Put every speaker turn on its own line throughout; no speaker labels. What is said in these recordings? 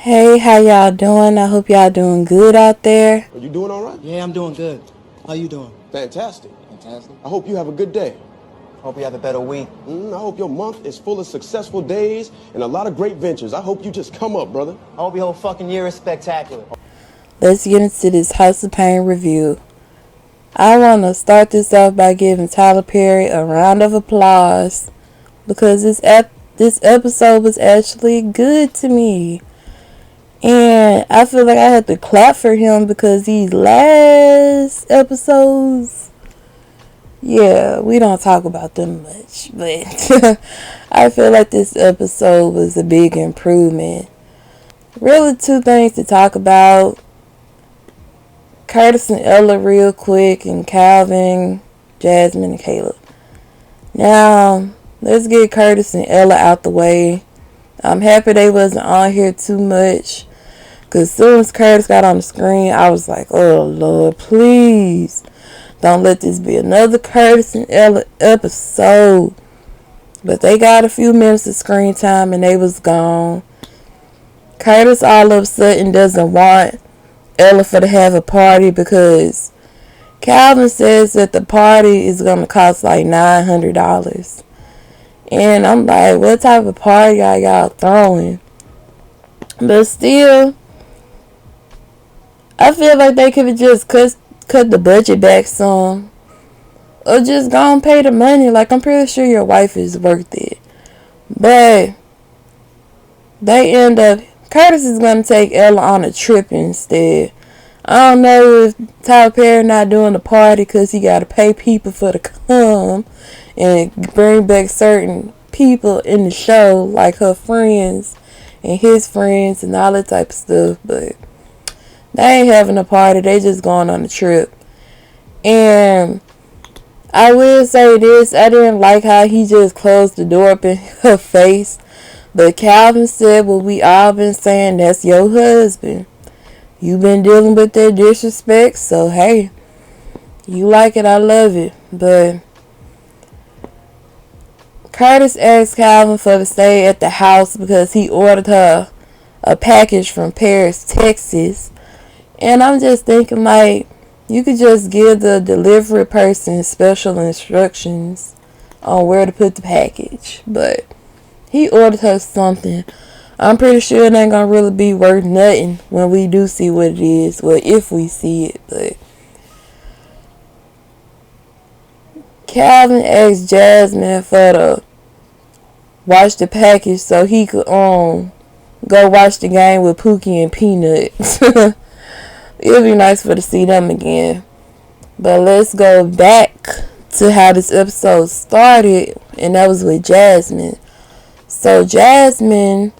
Hey, how y'all doing? I hope y'all doing good out there.
Are you doing all right?
Yeah, I'm doing good. How you doing?
Fantastic.
Fantastic.
I hope you have a good day.
Hope you have a better week.
I hope your month is full of successful days and a lot of great ventures. I hope you just come up, brother.
I hope your whole fucking year is spectacular.
Let's get into this House of Payne review. I want to start this off by giving Tyler Perry a round of applause because this episode was actually good to me. And I feel like I had to clap for him because these last episodes, yeah, we don't talk about them much. But I feel like this episode was a big improvement. Really two things to talk about. Curtis and Ella real quick, and Calvin, Jasmine, and Caleb. Now, let's get Curtis and Ella out the way. I'm happy they wasn't on here too much. Because as soon as Curtis got on the screen, I was like, oh, Lord, please. Don't let this be another Curtis and Ella episode. But they got a few minutes of screen time and they was gone. Curtis all of a sudden doesn't want Ella to have a party because Calvin says that the party is going to cost like $900. And I'm like, what type of party are y'all throwing? But still, I feel like they could have just cut the budget back some. Or just go and pay the money. Like, I'm pretty sure your wife is worth it. But they end up, Curtis is going to take Ella on a trip instead. I don't know if Tyler Perry not doing the party because he got to pay people for to come and bring back certain people in the show, like her friends and his friends and all that type of stuff. But they ain't having a party. They just going on a trip. And I will say this. I didn't like how he just closed the door up in her face. But Calvin said what we all been saying. That's your husband. You been dealing with that disrespect. So, hey. You like it. I love it. But Curtis asked Calvin to stay at the house because he ordered her a package from Paris, Texas. And I'm just thinking, like, you could just give the delivery person special instructions on where to put the package. But he ordered her something. I'm pretty sure it ain't gonna really be worth nothing when we do see what it is. Well, if we see it. But Calvin asked Jasmine to watch the package so he could go watch the game with Pookie and Peanut. It'll be nice for to see them again. But let's go back to how this episode started, and that was with Jasmine. So Jasmine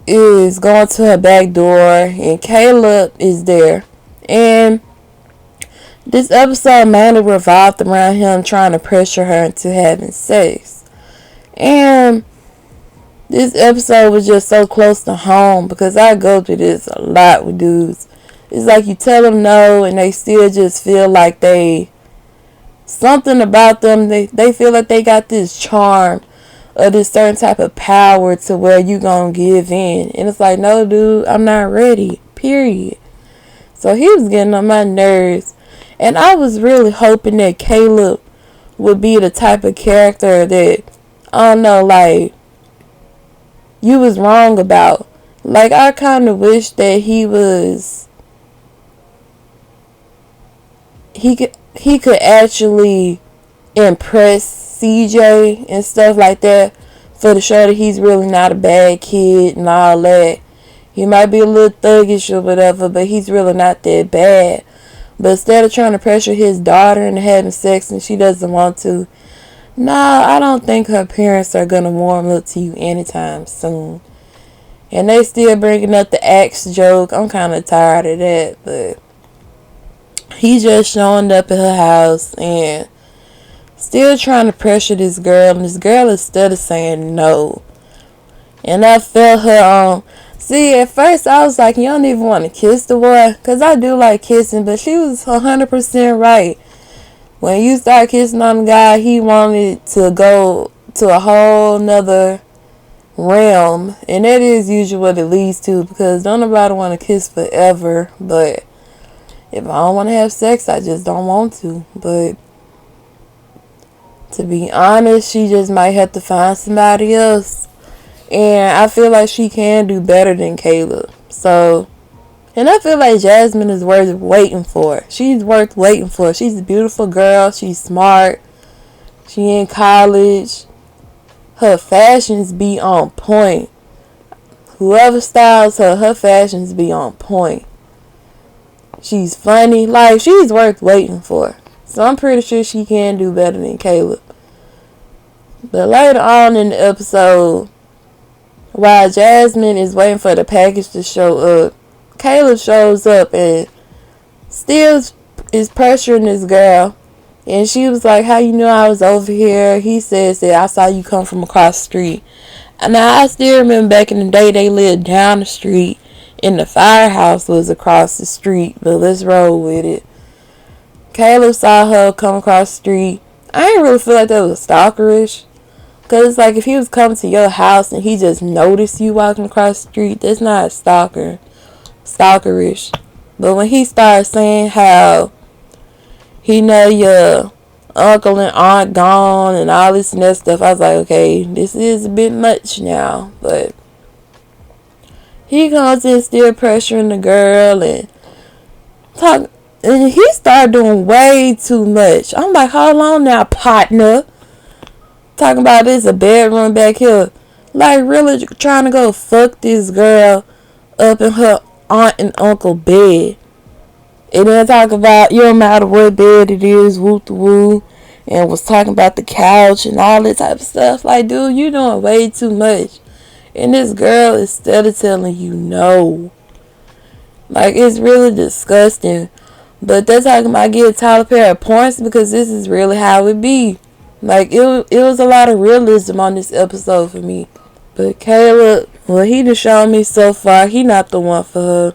is going to her back door, and Caleb is there. And this episode mainly revolved around him trying to pressure her into having sex. And this episode was just so close to home because I go through this a lot with dudes. It's like you tell them no and they still just feel like something about them, they feel like they got this charm or this certain type of power to where you gonna give in. And it's like, no dude, I'm not ready, period. So he was getting on my nerves. And I was really hoping that Caleb would be the type of character that, I don't know, like, you was wrong about. Like, I kind of wish that he could actually impress CJ and stuff like that for to show that he's really not a bad kid and all that. He might be a little thuggish or whatever, but he's really not that bad. But instead of trying to pressure his daughter into having sex and she doesn't want to, I don't think her parents are going to warm up to you anytime soon. And they still bringing up the axe joke. I'm kind of tired of that. But he just showing up at her house and still trying to pressure this girl. And this girl is still saying no. And I felt her on. See, at first I was like, you don't even want to kiss the boy. Because I do like kissing. But she was 100% right. When you start kissing on the guy, he wanted to go to a whole nother realm, and that is usually what it leads to, because don't nobody want to kiss forever. But if I don't want to have sex, I just don't want to. But to be honest, she just might have to find somebody else, and I feel like she can do better than Caleb. So, and I feel like Jasmine is worth waiting for. She's worth waiting for. She's a beautiful girl. She's smart. She in college. Her fashions be on point. Whoever styles her, her fashions be on point. She's funny. Like, she's worth waiting for. So I'm pretty sure she can do better than Caleb. But later on in the episode, while Jasmine is waiting for the package to show up, Caleb shows up and still is pressuring this girl. And she was like, how you know I was over here? He says that I saw you come from across the street. And now I still remember back in the day they lived down the street and the firehouse was across the street. But let's roll with it. Caleb saw her come across the street. I didn't really feel like that was stalkerish. Because it's like if he was coming to your house and he just noticed you walking across the street, that's not stalkerish. But when he started saying how he know your uncle and aunt gone and all this and that stuff, I was like, okay, this is a bit much now. But he comes in still pressuring the girl and talk, and he started doing way too much. I'm like, hold on now, partner. Talking about this a bedroom back here. Like, really trying to go fuck this girl up in her aunt and uncle bed. And then talk about, you don't matter what bed it is, woo to woo. And was talking about the couch and all that type of stuff. Like, dude, you doing way too much. And this girl is steady telling you no. Like, it's really disgusting. But they're talking about getting Tyler pair of points because this is really how it be. Like, it was a lot of realism on this episode for me. But Caleb, well, he done shown me so far, he not the one for her.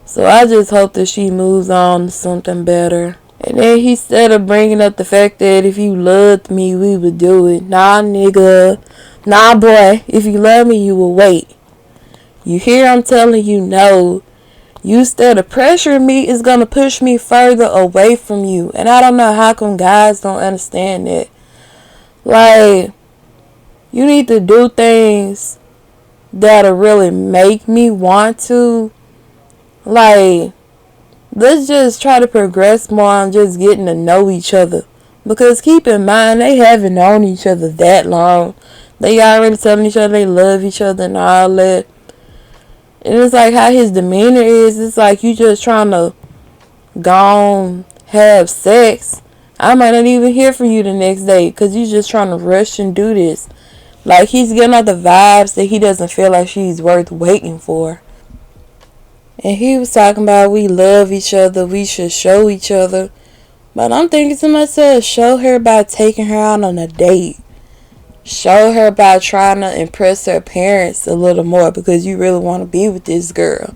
So I just hope that she moves on to something better. And then he started bringing up the fact that if you loved me, we would do it. Nah, nigga. Nah, boy. If you love me, you will wait. You hear I'm telling you no. You started pressuring me is going to push me further away from you. And I don't know how come guys don't understand that. Like, you need to do things that'll really make me want to. Like, let's just try to progress more on just getting to know each other. Because keep in mind, they haven't known each other that long. They already telling each other they love each other and all that. And it's like how his demeanor is. It's like you just trying to go on, have sex. I might not even hear from you the next day because you just trying to rush and do this. Like, he's getting out the vibes that he doesn't feel like she's worth waiting for. And he was talking about we love each other, we should show each other. But I'm thinking to myself, show her by taking her out on a date. Show her by trying to impress her parents a little more because you really want to be with this girl.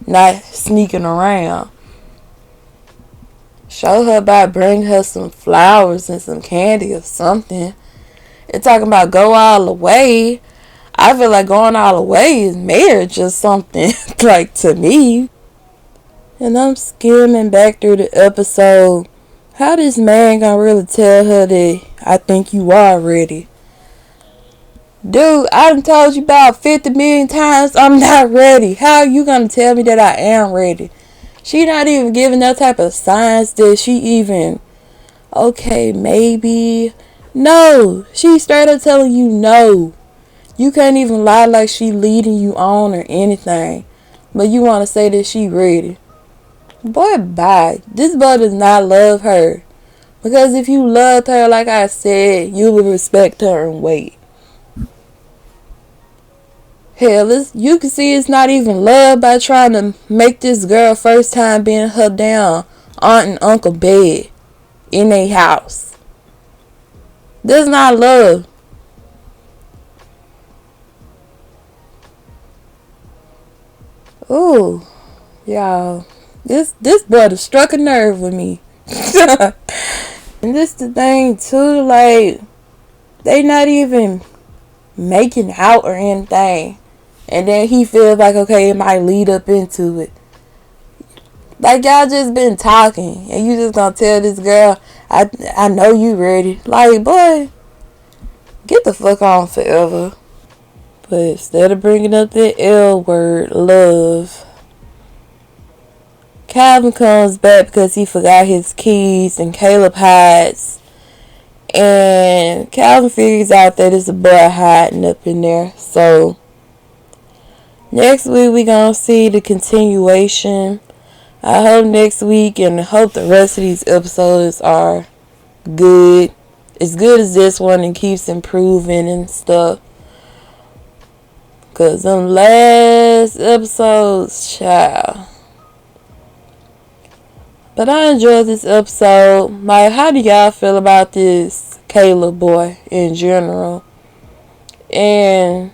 Not sneaking around. Show her by bringing her some flowers and some candy or something. And talking about go all the way. I feel like going all the way is marriage or something, like, to me. And I'm skimming back through the episode. How this man gonna really tell her that I think you are ready? Dude, I done told you about 50 million times I'm not ready. How are you gonna tell me that I am ready? She not even giving no type of signs that she even, okay, maybe. No, she straight up telling you no. You can't even lie like she leading you on or anything. But you want to say that she ready. Boy, bye. This boy does not love her. Because if you loved her, like I said, you would respect her and wait. Hell, you can see it's not even love by trying to make this girl first time being her down aunt and uncle bed in a house. That's not love. Ooh, y'all, this boy done struck a nerve with me. And this the thing too, like, they not even making out or anything. And then he feels like, okay, it might lead up into it. Like, y'all just been talking. And you just gonna tell this girl, I know you ready. Like, boy, get the fuck on forever. But instead of bringing up the L word, love, Calvin comes back because he forgot his keys and Caleb hides. And Calvin figures out that it's a boy hiding up in there. So, next week we gonna see the continuation. I hope next week and I hope the rest of these episodes are good. As good as this one and keeps improving and stuff. Cause them last episodes, child. But I enjoyed this episode. Like, how do y'all feel about this Caleb boy in general? And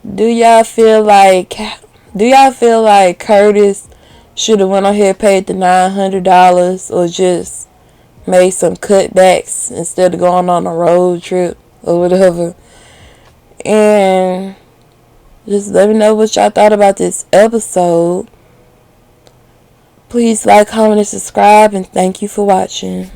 do y'all feel like Curtis should have went on here and paid the $900 or just made some cutbacks instead of going on a road trip or whatever? And just let me know what y'all thought about this episode. Please like, comment, and subscribe, and thank you for watching.